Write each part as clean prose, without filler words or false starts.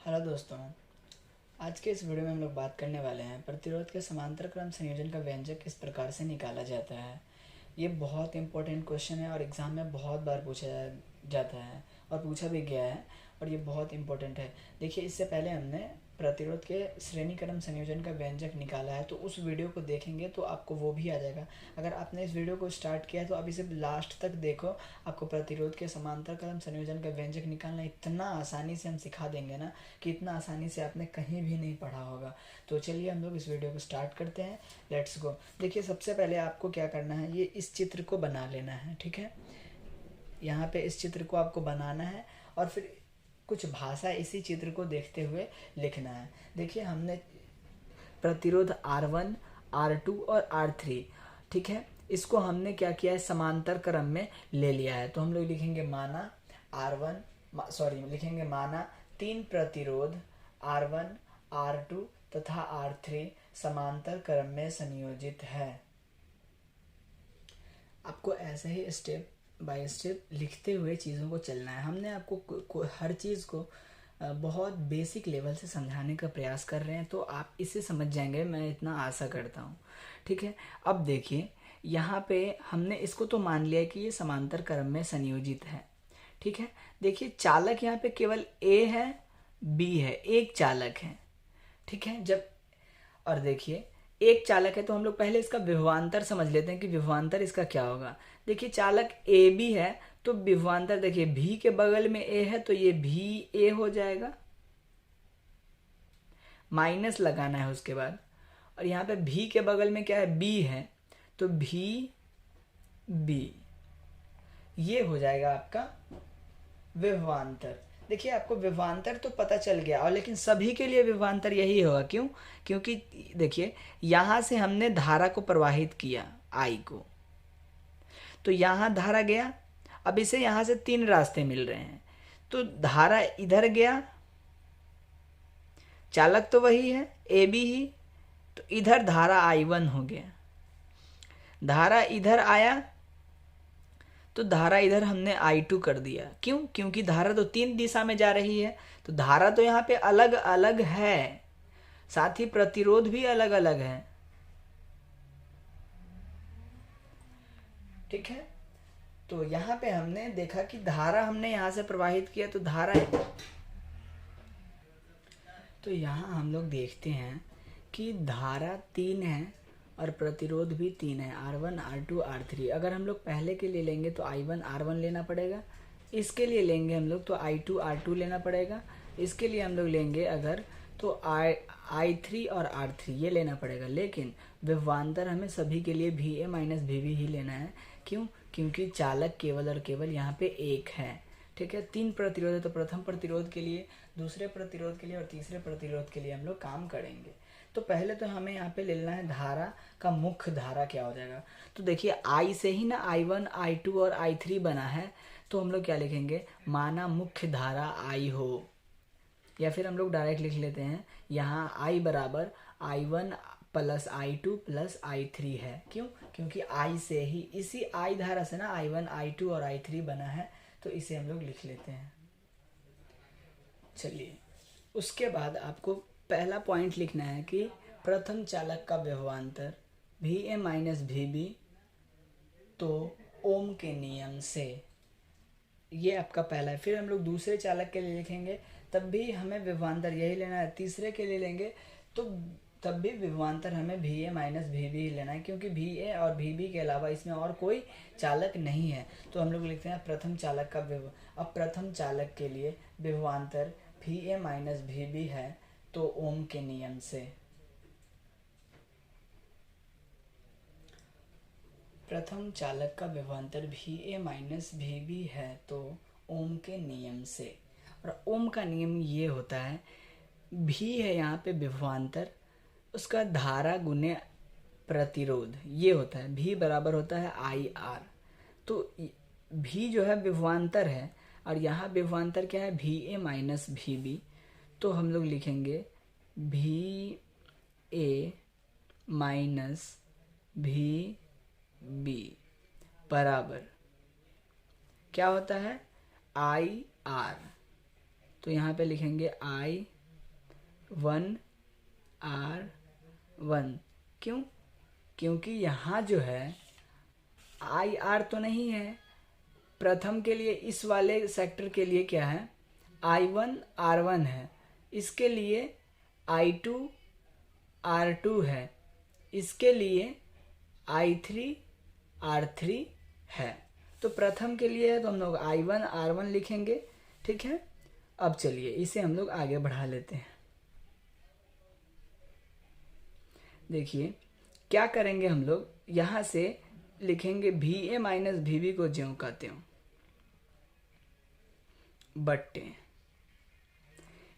Hello दोस्तों। आज के इस वीडियो में हम लोग बात करने वाले हैं प्रतिरोध के समांतर क्रम संयोजन का व्यंजक किस प्रकार से निकाला जाता है। ये बहुत इंपॉर्टेंट क्वेश्चन है और एग्ज़ाम में बहुत बार पूछा जाता है और पूछा भी गया है और ये बहुत इंपॉर्टेंट है। देखिए, इससे पहले हमने प्रतिरोध के श्रेणी क्रम संयोजन का व्यंजक निकाला है, तो उस वीडियो को देखेंगे तो आपको वो भी आ जाएगा। अगर आपने इस वीडियो को स्टार्ट किया तो आप इसे लास्ट तक देखो, आपको प्रतिरोध के समांतर क्रम संयोजन का व्यंजक निकालना इतना आसानी से हम सिखा देंगे ना कि इतना आसानी से आपने कहीं भी नहीं पढ़ा होगा। तो चलिए हम लोग इस वीडियो को स्टार्ट करते हैं। Let's go. देखिए, सबसे पहले आपको क्या करना है, ये इस चित्र को बना लेना है। ठीक है, यहाँ पे इस चित्र को आपको बनाना है और फिर कुछ भाषा इसी चित्र को देखते हुए लिखना है। देखिए, हमने प्रतिरोध R1, R2 और R3, ठीक है, इसको हमने क्या किया है, समांतर क्रम में ले लिया है। तो हम लोग लिखेंगे माना लिखेंगे माना तीन प्रतिरोध R1, R2 तथा R3 समांतर क्रम में संयोजित है। आपको ऐसे ही स्टेप बाय स्टेप लिखते हुए चीज़ों को चलना है। हमने आपको हर चीज़ को बहुत बेसिक लेवल से समझाने का प्रयास कर रहे हैं, तो आप इसे समझ जाएंगे, मैं इतना आशा करता हूँ। ठीक है, अब देखिए, यहाँ पे हमने इसको तो मान लिया कि ये समांतर क्रम में संयोजित है। ठीक है, देखिए, चालक यहाँ पे केवल ए है, बी है, एक चालक है। ठीक है, जब और देखिए, एक चालक है तो हम लोग पहले इसका विभवांतर समझ लेते हैं कि विभवांतर इसका क्या होगा। देखिए, चालक ए बी है तो विभवांतर देखिए भी के बगल में ए है तो ये भी ए हो जाएगा, माइनस लगाना है उसके बाद। और यहाँ पे भी के बगल में क्या है, बी है, तो भी बी, ये हो जाएगा आपका विभवांतर। देखिए, आपको विभवांतर तो पता चल गया, और लेकिन सभी के लिए विभवांतर यही होगा। क्यों? क्योंकि देखिए, यहाँ से हमने धारा को प्रवाहित किया, आई को, तो यहाँ धारा गया। अब इसे यहाँ से तीन रास्ते मिल रहे हैं, तो धारा इधर गया, चालक तो वही है, ए बी ही, तो इधर धारा I1 हो गया। धारा इधर आया तो धारा इधर हमने I2 कर दिया। क्यों? क्योंकि धारा तो तीन दिशा में जा रही है, तो धारा तो यहाँ पे अलग अलग है, साथ ही प्रतिरोध भी अलग अलग है। ठीक है, तो यहाँ पे हमने देखा कि धारा हमने यहाँ से प्रवाहित किया, तो यहाँ हम लोग देखते हैं कि धारा तीन है और प्रतिरोध भी तीन है, R1, R2, R3। अगर हम लोग पहले के लिए लेंगे तो I1 R1 लेना पड़ेगा, इसके लिए लेंगे हम लोग तो I2 R2 लेना पड़ेगा, इसके लिए हम लोग लेंगे अगर तो I3 और R3 ये लेना पड़ेगा। लेकिन विभवांतर हमें सभी के लिए VA माइनस VB ही लेना है। क्यों? क्योंकि चालक केवल और केवल यहाँ पे एक है। ठीक है, तीन प्रतिरोध है, तो प्रथम प्रतिरोध के लिए, दूसरे प्रतिरोध के लिए और तीसरे प्रतिरोध के लिए हम लोग काम करेंगे। तो पहले तो हमें यहाँ पे लेना है धारा का मुख्य धारा क्या हो जाएगा। तो देखिए, I से ही ना I1, I2 और I3 बना है, तो हम लोग क्या लिखेंगे, माना मुख्य धारा I हो, या फिर हम लोग डायरेक्ट लिख लेते हैं, यहाँ I बराबर I1 plus I2 plus I3 है। क्यों? क्योंकि I से ही, इसी I धारा से ना I1, I2 और I3 बना है, तो इसे हम लोग लिख लेते हैं। चलिए, उसके बाद आपको पहला पॉइंट लिखना है कि प्रथम चालक का विभवांतर VA माइनस VB, तो ओम के नियम से, ये आपका पहला है। फिर हम लोग दूसरे चालक के लिए लिखेंगे, तब भी हमें विभवांतर यही लेना है। तीसरे के लिए लेंगे तो तब भी विभवांतर हमें VA माइनस VB ही लेना है, क्योंकि VA और VB के अलावा इसमें और कोई चालक नहीं है। तो हम लोग लिखते हैं प्रथम चालक का अब प्रथम चालक के लिए विभवांतर VA माइनस VB है, तो ओम के नियम से। प्रथम चालक का विभवांतर VA माइनस VB है, तो ओम के नियम से। और ओम का नियम ये होता है, भी है यहाँ पे विभवांतर, उसका धारा गुने प्रतिरोध, ये होता है। भी बराबर होता है IR। तो भी जो है विभवांतर है, और यहाँ विभवांतर क्या है, VA माइनस VB। तो हम लोग लिखेंगे VA माइनस VB बराबर क्या होता है, IR। तो यहाँ पे लिखेंगे I1R1। क्यों? क्योंकि यहाँ जो है IR तो नहीं है, प्रथम के लिए इस वाले सेक्टर के लिए क्या है, I1R1 है, इसके लिए I2R2 है, इसके लिए I3R3 है। तो प्रथम के लिए है तो हम लोग I1R1 लिखेंगे। ठीक है, अब चलिए इसे हम लोग आगे बढ़ा लेते हैं। देखिए क्या करेंगे, हम लोग यहाँ से लिखेंगे VA माइनस VB को ज्यों का त्यों बट्टे,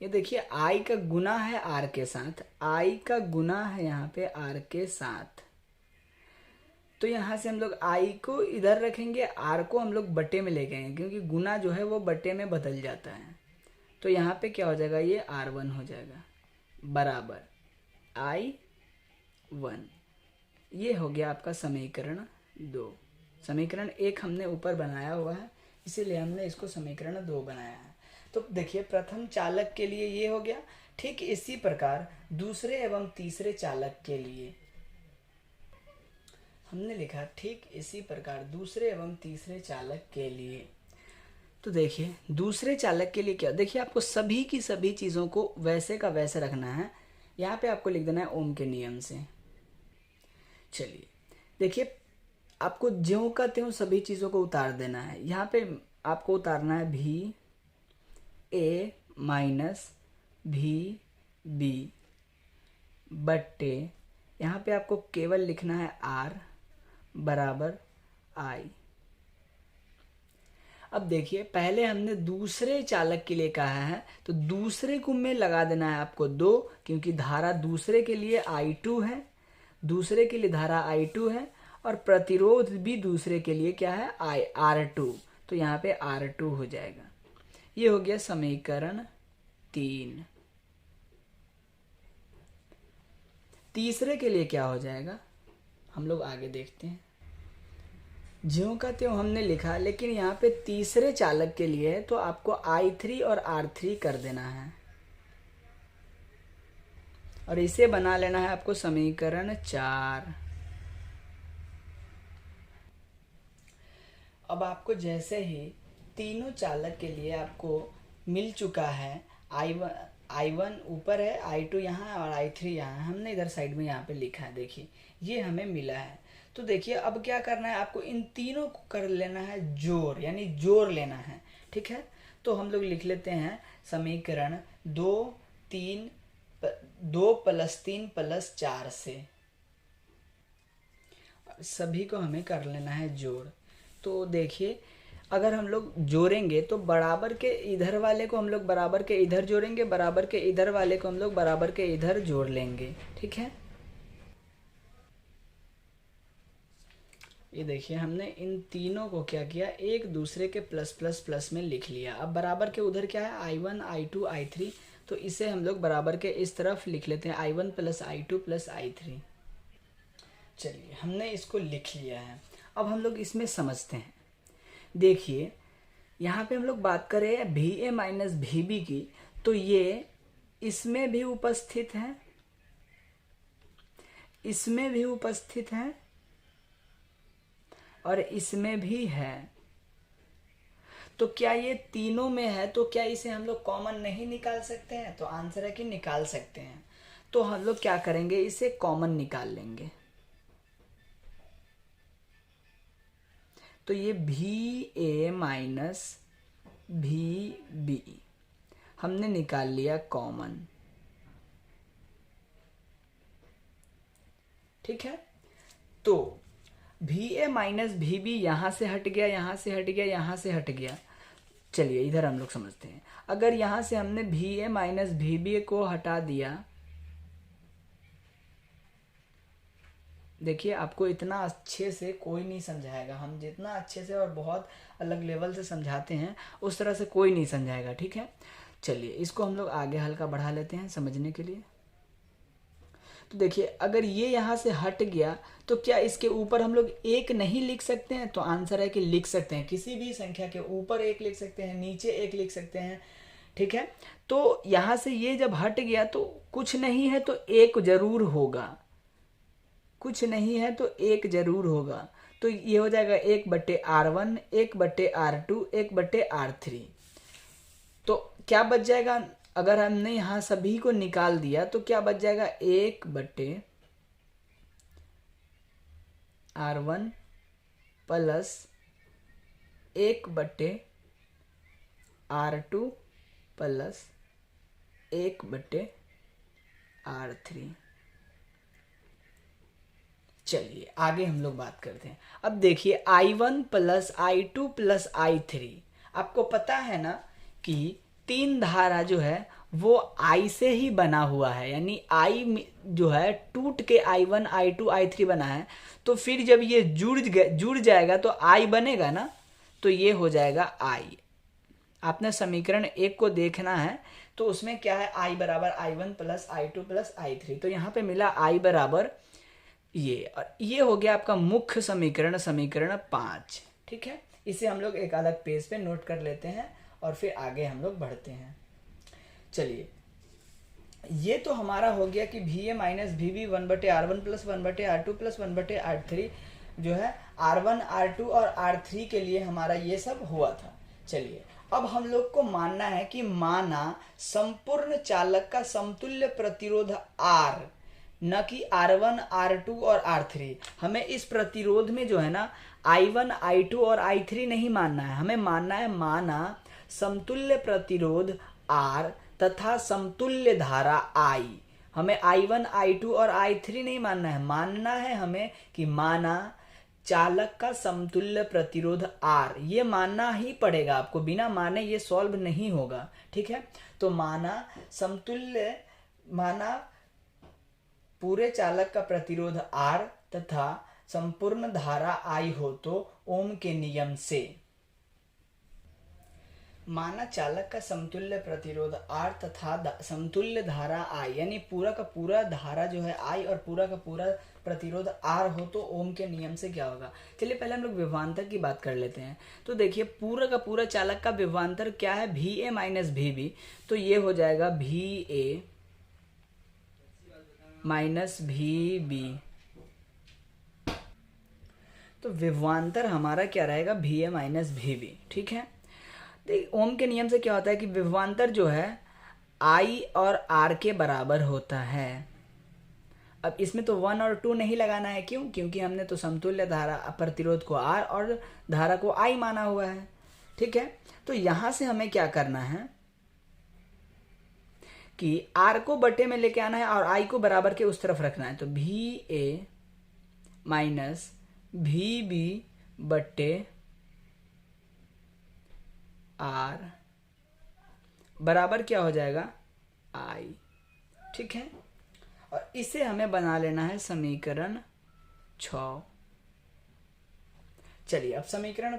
ये देखिए I का गुना है R के साथ, I का गुना है यहाँ पे R के साथ, तो यहाँ से हम लोग I को इधर रखेंगे, R को हम लोग बट्टे में ले गए क्योंकि गुना जो है वो बट्टे में बदल जाता है। तो यहाँ पे क्या हो जाएगा, ये R1 हो जाएगा बराबर I1। ये हो गया आपका समीकरण 2। समीकरण 1 हमने ऊपर बनाया हुआ है, इसीलिए हमने इसको समीकरण 2 बनाया है। तो देखिए प्रथम चालक के लिए ये हो गया। ठीक इसी प्रकार दूसरे एवं तीसरे चालक के लिए हमने लिखा, ठीक इसी प्रकार दूसरे एवं तीसरे चालक के लिए। तो देखिए दूसरे चालक के लिए क्या, देखिए आपको सभी की सभी चीज़ों को वैसे का वैसे रखना है। यहाँ पे आपको लिख देना है ओम के नियम से। चलिए देखिए आपको ज्यों का त्यों सभी चीज़ों को उतार देना है। यहाँ पे आपको उतारना है VA माइनस VB बट्टे, यहाँ पे आपको केवल लिखना है R बराबर I। अब देखिए पहले हमने दूसरे चालक के लिए कहा है, तो दूसरे को में लगा देना है आपको 2, क्योंकि धारा दूसरे के लिए I2 है, दूसरे के लिए धारा I2 है, और प्रतिरोध भी दूसरे के लिए क्या है, R2। तो यहाँ पे R2 हो जाएगा। ये हो गया समीकरण 3। तीसरे के लिए क्या हो जाएगा, हम लोग आगे देखते हैं। ज्यों का त्यों हमने लिखा, लेकिन यहाँ पे तीसरे चालक के लिए है तो आपको I3 और R3 कर देना है, और इसे बना लेना है आपको समीकरण 4। अब आपको जैसे ही तीनों चालक के लिए आपको मिल चुका है, I1 ऊपर है, I2 यहाँ है और I3 यहाँ है, हमने इधर साइड में यहाँ पे लिखा है। देखिए ये हमें मिला है। तो देखिए अब क्या करना है, आपको इन तीनों को कर लेना है जोड़, यानी जोड़ लेना है। ठीक है, तो हम लोग लिख लेते हैं समीकरण 2 + 3 + 4 से सभी को हमें कर लेना है जोड़। तो देखिए अगर हम लोग जोड़ेंगे तो बराबर के इधर वाले को हम लोग बराबर के इधर जोड़ेंगे, बराबर के इधर वाले को हम लोग बराबर के इधर जोड़ लेंगे। ठीक है, ये देखिए हमने इन तीनों को क्या किया, एक दूसरे के प्लस प्लस प्लस में लिख लिया। अब बराबर के उधर क्या है, I1 I2 I3, तो इसे हम लोग बराबर के इस तरफ लिख लेते हैं, I1 + I2 + I3। चलिए हमने इसको लिख लिया है। अब हम लोग इसमें समझते हैं। देखिए यहाँ पे हम लोग बात करें VA माइनस VB की, तो ये इसमें भी उपस्थित है, इसमें भी उपस्थित है, और इसमें भी है। तो क्या ये तीनों में है, तो क्या इसे हम लोग कॉमन नहीं निकाल सकते हैं? तो आंसर है कि निकाल सकते हैं। तो हम लोग क्या करेंगे, इसे कॉमन निकाल लेंगे। तो ये VA माइनस VB हमने निकाल लिया कॉमन। ठीक है, तो VA माइनस VB यहाँ से हट गया, यहाँ से हट गया, यहाँ से हट गया। चलिए इधर हम लोग समझते हैं। अगर यहाँ से हमने VA माइनस VB को हटा दिया, देखिए आपको इतना अच्छे से कोई नहीं समझाएगा। हम जितना अच्छे से और बहुत अलग लेवल से समझाते हैं उस तरह से कोई नहीं समझाएगा। ठीक है, चलिए इसको हम लोग आगे हल्का बढ़ा लेते हैं समझने के लिए। तो देखिए अगर ये यहाँ से हट गया तो क्या इसके ऊपर हम लोग 1 नहीं लिख सकते हैं? तो आंसर है कि लिख सकते हैं। किसी भी संख्या के ऊपर 1 लिख सकते हैं, नीचे 1 लिख सकते हैं, ठीक है। तो यहाँ से ये जब हट गया तो कुछ नहीं है तो एक जरूर होगा, कुछ नहीं है तो एक जरूर होगा। तो ये हो जाएगा 1/R1, 1/R2, 1/R3। तो क्या बच जाएगा, अगर हमने यहाँ सभी को निकाल दिया तो क्या बच जाएगा, 1/R1 plus 1/R2 plus 1/R3। चलिए आगे हम लोग बात करते हैं। अब देखिए I1 plus I2 plus I3, आपको पता है ना कि तीन धारा जो है वो I से ही बना हुआ है, यानी I जो है टूट के I1 I2 I3 बना है। तो फिर जब ये जुड़ जाएगा तो I बनेगा ना, तो ये हो जाएगा I। आपने समीकरण 1 को देखना है तो उसमें क्या है, I बराबर I1 plus I2 plus I3। तो यहाँ पे मिला I बराबर ये, और ये हो गया आपका मुख्य समीकरण, समीकरण 5। ठीक है, इसे हम लोग एक अलग पेज पे नोट कर लेते हैं और फिर आगे हम लोग बढ़ते हैं। चलिए, ये तो हमारा हो गया कि VA minus VB 1/R1 plus 1/R2 plus 1/R3 जो है R1 R2 और R3 के लिए हमारा ये सब हुआ था। चलिए, अब हम लोग को मानना है कि माना संपूर्ण चालक का समतुल्य प्रतिरोध R, न कि R1 R2 और R3। हमें इस प्रतिरोध में जो है ना I1 I2 और I3 नहीं मानना है, हमें मानना है माना समतुल्य प्रतिरोध R तथा समतुल्य धारा I। हमें I1 I2 और I3 नहीं मानना है, मानना है हमें कि माना चालक का समतुल्य प्रतिरोध R। ये मानना ही पड़ेगा आपको, बिना माने ये सॉल्व नहीं होगा। ठीक है, तो माना समतुल्य, माना पूरे चालक का प्रतिरोध R तथा संपूर्ण धारा I हो तो ओम के नियम से माना चालक का समतुल्य प्रतिरोध R तथा समतुल्य धारा I, यानी पूरा का पूरा धारा जो है I और पूरा का पूरा प्रतिरोध R हो तो ओम के नियम से क्या होगा। चलिए पहले हम लोग विभवांतर की बात कर लेते हैं। तो देखिए पूरा का पूरा चालक का विभवांतर क्या है, VA माइनस VB। तो ये हो जाएगा VA माइनस VB। तो विभवांतर हमारा क्या रहेगा, VA माइनस VB। ठीक है, देख ओम के नियम से क्या होता है कि विभवांतर जो है I और R के बराबर होता है। अब इसमें तो 1 और 2 नहीं लगाना है, क्यों, क्योंकि हमने तो समतुल्य धारा प्रतिरोध को R और धारा को I माना हुआ है। ठीक है, तो यहां से हमें क्या करना है कि R को बटे में लेके आना है और I को बराबर के उस तरफ रखना है। तो VA माइनस VB बटे R बराबर क्या हो जाएगा, I। ठीक है, और इसे हमें बना लेना है समीकरण 6। चलिए अब समीकरण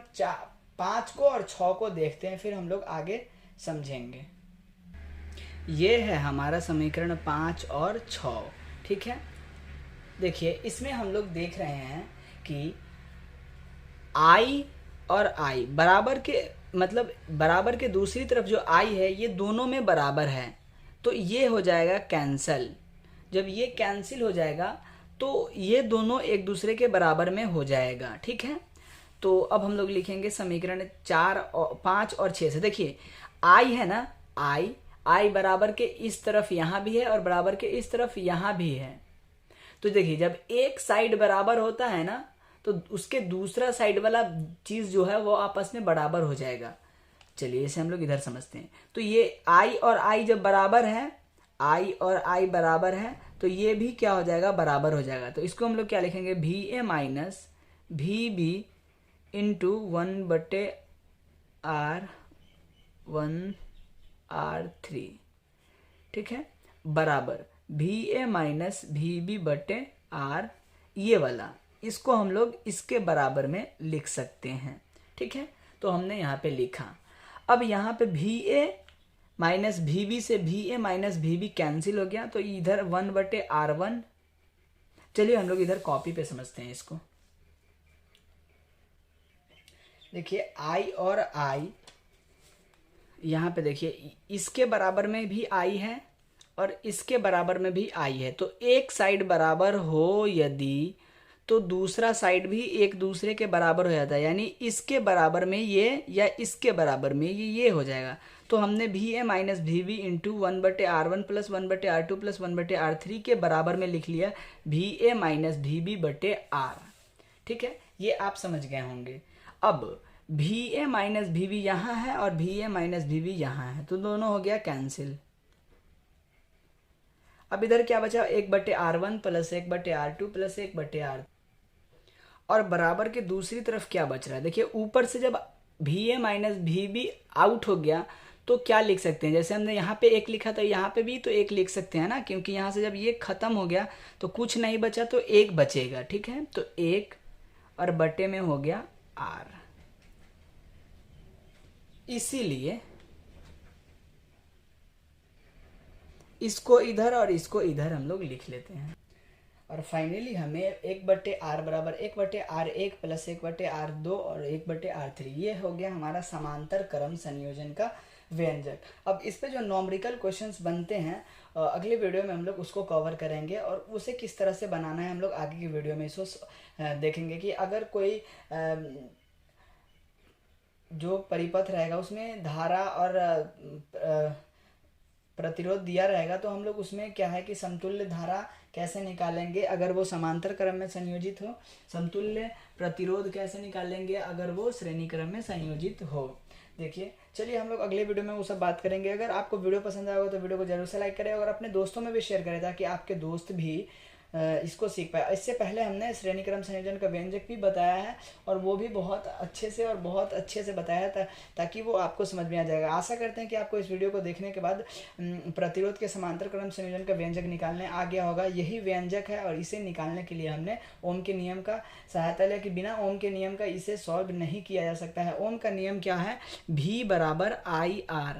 5 को और 6 को देखते हैं, फिर हम लोग आगे समझेंगे। ये है हमारा समीकरण 5 और 6। ठीक है, देखिए इसमें हम लोग देख रहे हैं कि I और I बराबर के, मतलब बराबर के दूसरी तरफ जो I है ये दोनों में बराबर है, तो ये हो जाएगा कैंसल। जब ये कैंसिल हो जाएगा तो ये दोनों एक दूसरे के बराबर में हो जाएगा। ठीक है, तो अब हम लोग लिखेंगे समीकरण 5 और 6 से। देखिए I है ना, I बराबर के इस तरफ यहाँ भी है और बराबर के इस तरफ यहाँ भी है। तो देखिए जब एक साइड बराबर होता है ना तो उसके दूसरा साइड वाला चीज जो है वो आपस में बराबर हो जाएगा। चलिए इसे हम लोग इधर समझते हैं। तो ये I और I जब बराबर है, I और I बराबर है, तो ये भी क्या हो जाएगा, बराबर हो जाएगा। तो इसको हम लोग क्या लिखेंगे, VA minus VB into 1/R1R3। ठीक है, बराबर VA माइनस VB बटे R, ये वाला इसको हम लोग इसके बराबर में लिख सकते हैं। ठीक है, तो हमने यहाँ पे लिखा। अब यहाँ पे VA माइनस VB से VA माइनस VB कैंसिल हो गया, तो इधर 1/R1। चलिए हम लोग इधर कॉपी पे समझते हैं इसको। देखिए I और I यहाँ पे देखिए इसके बराबर में भी आई है और इसके बराबर में भी आई है, तो एक साइड बराबर हो यदि तो दूसरा साइड भी एक दूसरे के बराबर हो जाता है, यानी इसके बराबर में ये या इसके बराबर में ये हो जाएगा। तो हमने V A minus V B into 1/r1 plus 1/r2 plus 1/r3 के बराबर में लिख लिया V A minus V B बटे आर। ठीक है, ये आप समझ गए होंगे। अब भी ए माइनस भी बी यहाँ है और भी ए माइनस भी बी यहाँ है, तो दोनों हो गया कैंसिल। अब इधर क्या बचा, 1/r1 plus 1/r2 plus 1/r, और बराबर के दूसरी तरफ क्या बच रहा है, देखिए ऊपर से जब भी A minus V be out हो गया तो क्या लिख सकते हैं, जैसे हमने यहाँ पे एक लिखा था यहाँ पे भी तो एक लिख सकते हैं ना, क्योंकि यहाँ से जब ये खत्म हो गया तो कुछ नहीं बचा तो एक बचेगा। ठीक है, तो एक और बटे में हो गया आर, इसीलिए इसको इधर और इसको इधर हम लोग लिख लेते हैं। और फाइनली हमें 1/r बराबर 1/r1 प्लस 1/r2 और 1/r3 ये हो गया हमारा समांतर क्रम संयोजन का व्यंजक। अब इस पे जो नॉमरिकल क्वेश्चंस बनते हैं अगले वीडियो में हम लोग उसको कवर करेंगे, और उसे किस तरह से बनाना है हम लोग आगे की वीडियो में इसको देखेंगे। कि अगर कोई जो परिपथ रहेगा उसमें धारा और प्रतिरोध दिया रहेगा तो हम लोग उसमें क्या है कि समतुल्य धारा कैसे निकालेंगे अगर वो समांतर क्रम में संयोजित हो, समतुल्य प्रतिरोध कैसे निकालेंगे अगर वो श्रेणी क्रम में संयोजित हो। देखिए चलिए हम लोग अगले वीडियो में वो सब बात करेंगे। अगर आपको वीडियो पसंद आएगा तो वीडियो को जरूर से लाइक करें और अपने दोस्तों में भी शेयर करें ताकि आपके दोस्त भी इसको सीख पाए। इससे पहले हमने श्रेणी क्रम संयोजन का व्यंजक भी बताया है और वो भी बहुत अच्छे से बताया था ताकि वो आपको समझ में आ जाएगा। आशा करते हैं कि आपको इस वीडियो को देखने के बाद प्रतिरोध के समांतर क्रम संयोजन का व्यंजक निकालने आ गया होगा। यही व्यंजक है और इसे निकालने के लिए हमने ओम के नियम का सहायता लिया कि बिना ओम के नियम का इसे सॉल्व नहीं किया जा सकता है। ओम का नियम क्या है, V बराबर IR,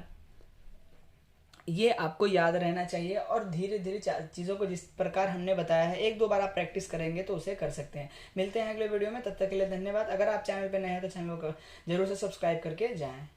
ये आपको याद रहना चाहिए। और धीरे धीरे चीज़ों को जिस प्रकार हमने बताया है एक दो बार आप प्रैक्टिस करेंगे तो उसे कर सकते हैं। मिलते हैं अगले वीडियो में, तब तक के लिए धन्यवाद। अगर आप चैनल पर नए हैं तो चैनल को जरूर से सब्सक्राइब करके जाएं।